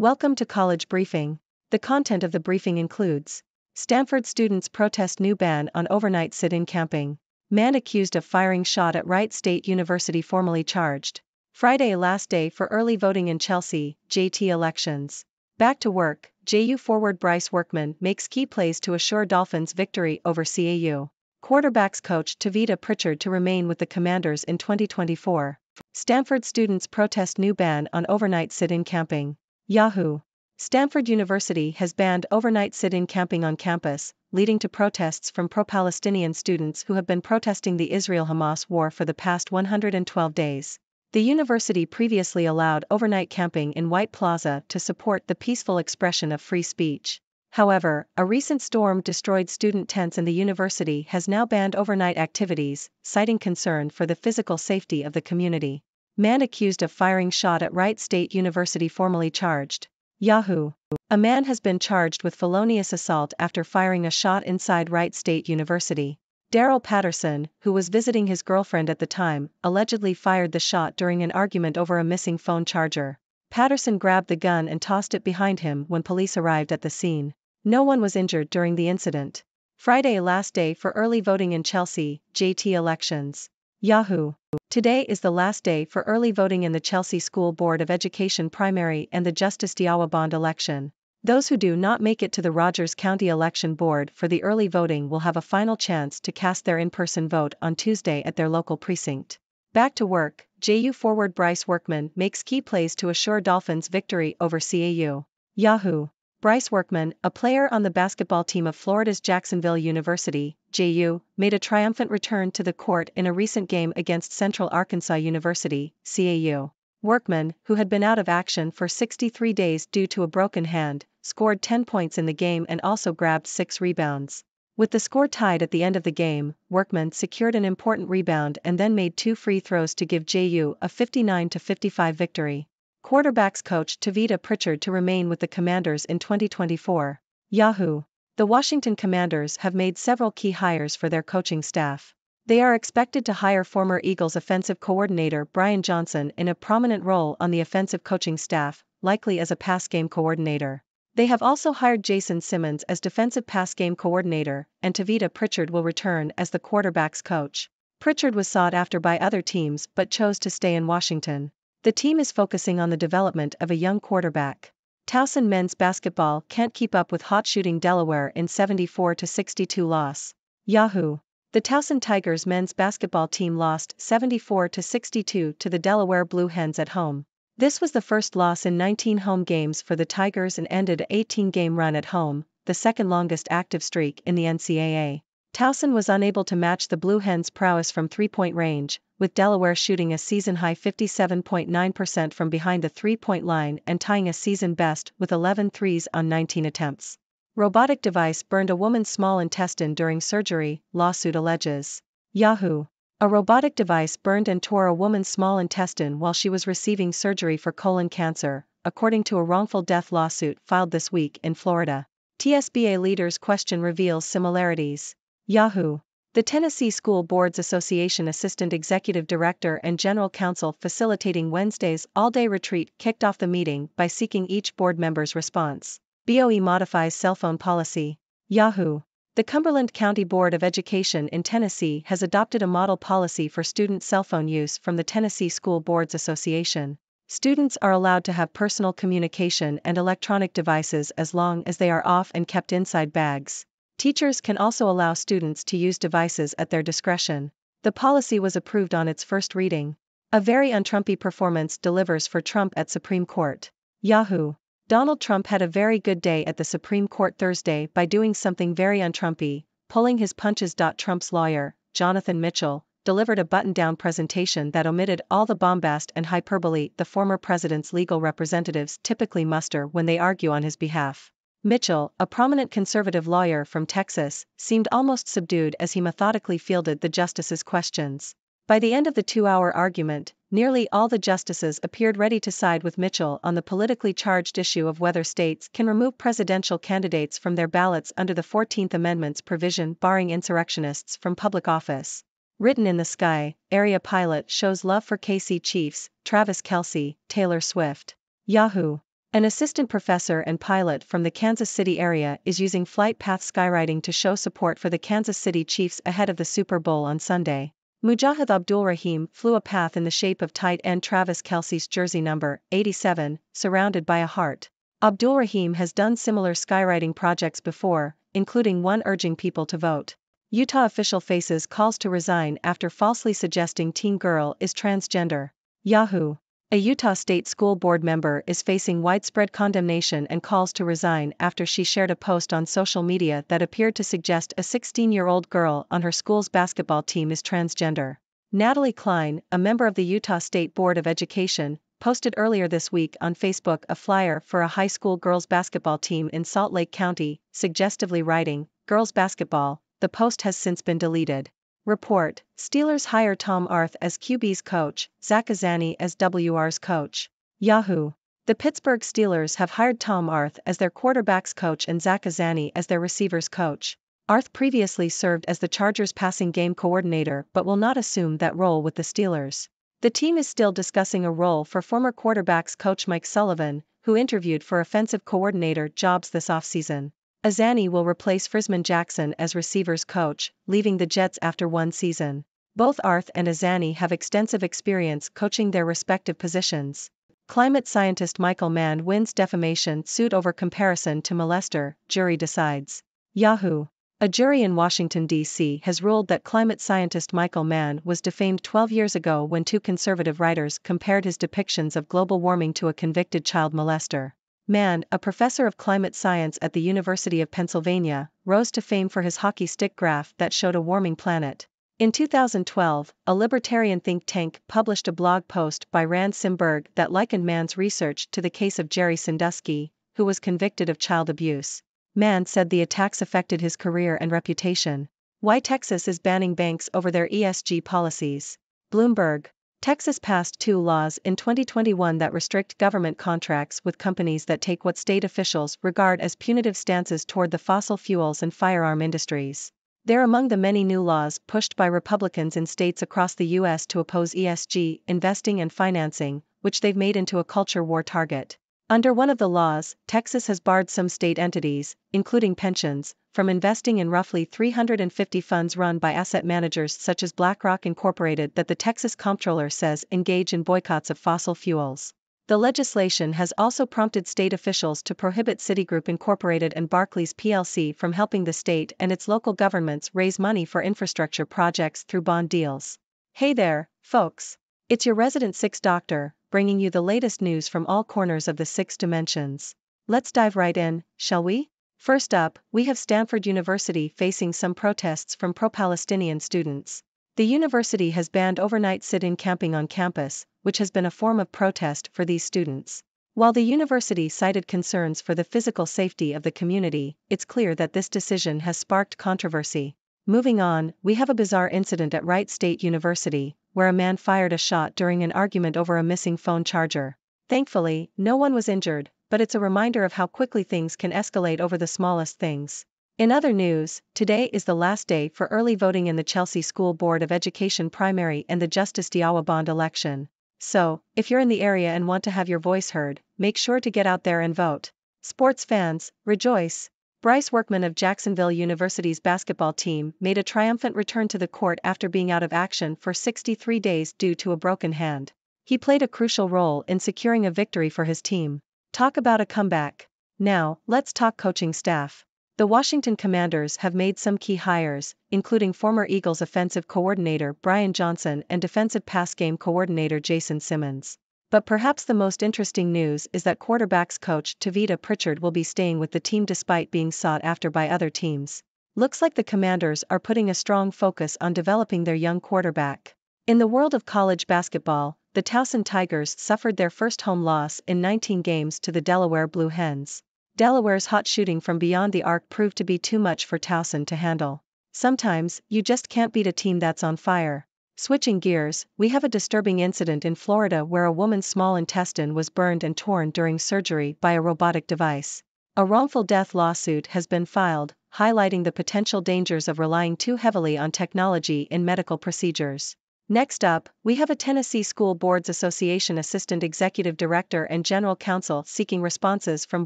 Welcome to College Briefing. The content of the briefing includes: Stanford students protest new ban on overnight sit-in camping. Man accused of firing shot at Wright State University formally charged. Friday last day for early voting in Chelsea, JT elections. Back to work, JU forward Bryce Workman makes key plays to assure Dolphins victory over CAU. Quarterbacks coach Tavita Pritchard to remain with the Commanders in 2024. Stanford students protest new ban on overnight sit-in camping. Yahoo! Stanford University has banned overnight sit-in camping on campus, leading to protests from pro-Palestinian students who have been protesting the Israel-Hamas war for the past 112 days. The university previously allowed overnight camping in White Plaza to support the peaceful expression of free speech. However, a recent storm destroyed student tents and the university has now banned overnight activities, citing concern for the physical safety of the community. Man accused of firing shot at Wright State University formally charged. Yahoo! A man has been charged with felonious assault after firing a shot inside Wright State University. Daryl Patterson, who was visiting his girlfriend at the time, allegedly fired the shot during an argument over a missing phone charger. Patterson grabbed the gun and tossed it behind him when police arrived at the scene. No one was injured during the incident. Friday last day for early voting in Chelsea, JT elections. Yahoo! Today is the last day for early voting in the Chelsea School Board of Education primary and the Justice Diawa bond election. Those who do not make it to the Rogers County Election Board for the early voting will have a final chance to cast their in-person vote on Tuesday at their local precinct. Back to work, JU forward Bryce Workman makes key plays to assure Dolphins victory over CAU. Yahoo! Bryce Workman, a player on the basketball team of Florida's Jacksonville University, JU, made a triumphant return to the court in a recent game against Central Arkansas University, CAU. Workman, who had been out of action for 63 days due to a broken hand, scored 10 points in the game and also grabbed 6 rebounds. With the score tied at the end of the game, Workman secured an important rebound and then made 2 free throws to give JU a 59-55 victory. Quarterbacks coach Tavita Pritchard to remain with the Commanders in 2024. Yahoo! The Washington Commanders have made several key hires for their coaching staff. They are expected to hire former Eagles offensive coordinator Brian Johnson in a prominent role on the offensive coaching staff, likely as a pass game coordinator. They have also hired Jason Simmons as defensive pass game coordinator, and Tavita Pritchard will return as the quarterbacks coach. Pritchard was sought after by other teams but chose to stay in Washington. The team is focusing on the development of a young quarterback. Towson men's basketball can't keep up with hot shooting Delaware in 74-62 loss. Yahoo! The Towson Tigers men's basketball team lost 74-62 to the Delaware Blue Hens at home. This was the first loss in 19 home games for the Tigers and ended an 18-game run at home, the second longest active streak in the NCAA. Towson was unable to match the Blue Hens' prowess from three-point range, with Delaware shooting a season-high 57.9% from behind the three-point line and tying a season best with 11 threes on 19 attempts. Robotic device burned a woman's small intestine during surgery, lawsuit alleges. Yahoo! A robotic device burned and tore a woman's small intestine while she was receiving surgery for colon cancer, according to a wrongful death lawsuit filed this week in Florida. TSBA leaders question reveals similarities. Yahoo! The Tennessee School Boards Association Assistant Executive Director and General Counsel facilitating Wednesday's all-day retreat kicked off the meeting by seeking each board member's response. BOE modifies cell phone policy. Yahoo! The Cumberland County Board of Education in Tennessee has adopted a model policy for student cell phone use from the Tennessee School Boards Association. Students are allowed to have personal communication and electronic devices as long as they are off and kept inside bags. Teachers can also allow students to use devices at their discretion. The policy was approved on its first reading. A very un-Trumpy performance delivers for Trump at Supreme Court. Yahoo! Donald Trump had a very good day at the Supreme Court Thursday by doing something very un-Trumpy, pulling his punches. Trump's lawyer, Jonathan Mitchell, delivered a button-down presentation that omitted all the bombast and hyperbole the former president's legal representatives typically muster when they argue on his behalf. Mitchell, a prominent conservative lawyer from Texas, seemed almost subdued as he methodically fielded the justices' questions. By the end of the 2-hour argument, nearly all the justices appeared ready to side with Mitchell on the politically charged issue of whether states can remove presidential candidates from their ballots under the 14th Amendment's provision barring insurrectionists from public office. Written in the Sky, area pilot shows love for KC Chiefs, Travis Kelce, Taylor Swift. Yahoo! An assistant professor and pilot from the Kansas City area is using flight path skywriting to show support for the Kansas City Chiefs ahead of the Super Bowl on Sunday. Mujahid Abdul-Rahim flew a path in the shape of tight end Travis Kelce's jersey number 87, surrounded by a heart. Abdul-Rahim has done similar skywriting projects before, including one urging people to vote. Utah official faces calls to resign after falsely suggesting teen girl is transgender. Yahoo! A Utah State School Board member is facing widespread condemnation and calls to resign after she shared a post on social media that appeared to suggest a 16-year-old girl on her school's basketball team is transgender. Natalie Klein, a member of the Utah State Board of Education, posted earlier this week on Facebook a flyer for a high school girls basketball team in Salt Lake County, suggestively writing, "Girls basketball." The post has since been deleted. Report: Steelers hire Tom Arth as QB's coach, Zach Azzanni as WR's coach. Yahoo! The Pittsburgh Steelers have hired Tom Arth as their quarterback's coach and Zach Azzanni as their receivers coach. Arth previously served as the Chargers' passing game coordinator but will not assume that role with the Steelers. The team is still discussing a role for former quarterbacks coach Mike Sullivan, who interviewed for offensive coordinator jobs this offseason. Azzanni will replace Frisman Jackson as receivers coach, leaving the Jets after one season. Both Arth and Azzanni have extensive experience coaching their respective positions. Climate scientist Michael Mann wins defamation suit over comparison to molester, jury decides. Yahoo! A jury in Washington, D.C. has ruled that climate scientist Michael Mann was defamed 12 years ago when two conservative writers compared his depictions of global warming to a convicted child molester. Mann, a professor of climate science at the University of Pennsylvania, rose to fame for his hockey stick graph that showed a warming planet. In 2012, a libertarian think tank published a blog post by Rand Simberg that likened Mann's research to the case of Jerry Sandusky, who was convicted of child abuse. Mann said the attacks affected his career and reputation. Why Texas is banning banks over their ESG policies. Bloomberg. Texas passed two laws in 2021 that restrict government contracts with companies that take what state officials regard as punitive stances toward the fossil fuels and firearm industries. They're among the many new laws pushed by Republicans in states across the U.S. to oppose ESG investing and financing, which they've made into a culture war target. Under one of the laws, Texas has barred some state entities, including pensions, from investing in roughly 350 funds run by asset managers such as BlackRock Incorporated that the Texas Comptroller says engage in boycotts of fossil fuels. The legislation has also prompted state officials to prohibit Citigroup Incorporated and Barclays plc from helping the state and its local governments raise money for infrastructure projects through bond deals. Hey there, folks! It's your resident Six Doctor, bringing you the latest news from all corners of the six dimensions. Let's dive right in, shall we? First up, we have Stanford University facing some protests from pro-Palestinian students. The university has banned overnight sit-in camping on campus, which has been a form of protest for these students. While the university cited concerns for the physical safety of the community, it's clear that this decision has sparked controversy. Moving on, we have a bizarre incident at Wright State University, where a man fired a shot during an argument over a missing phone charger. Thankfully, no one was injured, but it's a reminder of how quickly things can escalate over the smallest things. In other news, today is the last day for early voting in the Chelsea School Board of Education primary and the Justice Diawa bond election. So, if you're in the area and want to have your voice heard, make sure to get out there and vote. Sports fans, rejoice! Bryce Workman of Jacksonville University's basketball team made a triumphant return to the court after being out of action for 63 days due to a broken hand. He played a crucial role in securing a victory for his team. Talk about a comeback. Now, let's talk coaching staff. The Washington Commanders have made some key hires, including former Eagles offensive coordinator Brian Johnson and defensive pass game coordinator Jason Simmons. But perhaps the most interesting news is that quarterbacks coach Tavita Pritchard will be staying with the team despite being sought after by other teams. Looks like the Commanders are putting a strong focus on developing their young quarterback. In the world of college basketball, the Towson Tigers suffered their first home loss in 19 games to the Delaware Blue Hens. Delaware's hot shooting from beyond the arc proved to be too much for Towson to handle. Sometimes, you just can't beat a team that's on fire. Switching gears, we have a disturbing incident in Florida where a woman's small intestine was burned and torn during surgery by a robotic device. A wrongful death lawsuit has been filed, highlighting the potential dangers of relying too heavily on technology in medical procedures. Next up, we have a Tennessee School Boards Association Assistant Executive Director and General Counsel seeking responses from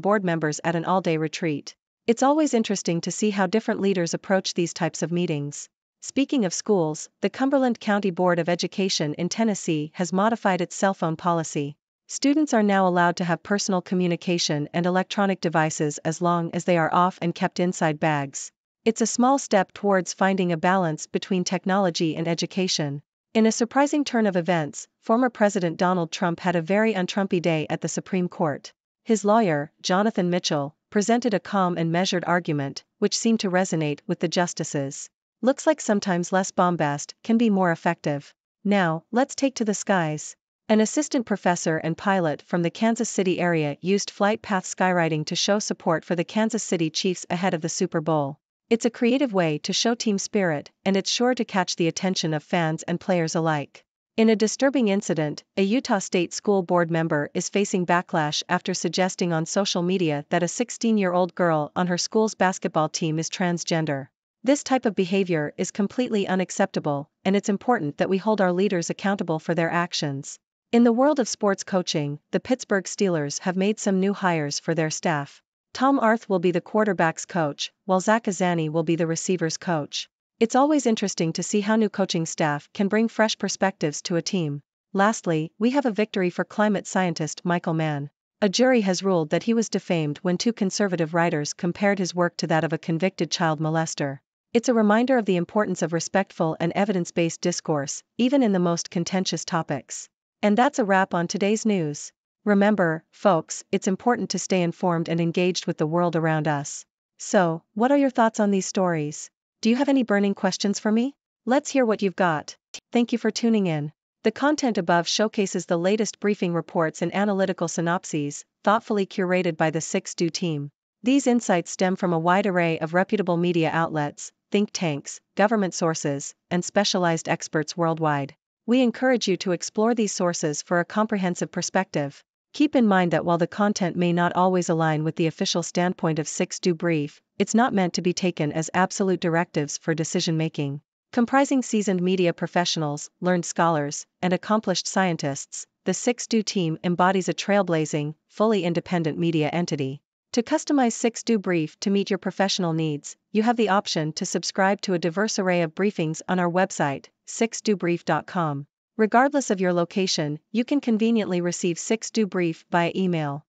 board members at an all-day retreat. It's always interesting to see how different leaders approach these types of meetings. Speaking of schools, the Cumberland County Board of Education in Tennessee has modified its cell phone policy. Students are now allowed to have personal communication and electronic devices as long as they are off and kept inside bags. It's a small step towards finding a balance between technology and education. In a surprising turn of events, former President Donald Trump had a very un-Trumpy day at the Supreme Court. His lawyer, Jonathan Mitchell, presented a calm and measured argument, which seemed to resonate with the justices. Looks like sometimes less bombast can be more effective. Now, let's take to the skies. An assistant professor and pilot from the Kansas City area used flight path skywriting to show support for the Kansas City Chiefs ahead of the Super Bowl. It's a creative way to show team spirit, and it's sure to catch the attention of fans and players alike. In a disturbing incident, a Utah State School Board member is facing backlash after suggesting on social media that a 16-year-old girl on her school's basketball team is transgender. This type of behavior is completely unacceptable, and it's important that we hold our leaders accountable for their actions. In the world of sports coaching, the Pittsburgh Steelers have made some new hires for their staff. Tom Arth will be the quarterback's coach, while Zach Azzanni will be the receiver's coach. It's always interesting to see how new coaching staff can bring fresh perspectives to a team. Lastly, we have a victory for climate scientist Michael Mann. A jury has ruled that he was defamed when two conservative writers compared his work to that of a convicted child molester. It's a reminder of the importance of respectful and evidence-based discourse, even in the most contentious topics. And that's a wrap on today's news. Remember, folks, it's important to stay informed and engaged with the world around us. So, what are your thoughts on these stories? Do you have any burning questions for me? Let's hear what you've got. Thank you for tuning in. The content above showcases the latest briefing reports and analytical synopses, thoughtfully curated by the 6Do team. These insights stem from a wide array of reputable media outlets, think tanks, government sources, and specialized experts worldwide. We encourage you to explore these sources for a comprehensive perspective. Keep in mind that while the content may not always align with the official standpoint of 6Do Brief, it's not meant to be taken as absolute directives for decision-making. Comprising seasoned media professionals, learned scholars, and accomplished scientists, the 6Do team embodies a trailblazing, fully independent media entity. To customize 6Do Brief to meet your professional needs, you have the option to subscribe to a diverse array of briefings on our website, 6dobrief.com. Regardless of your location, you can conveniently receive 6Do Brief via email.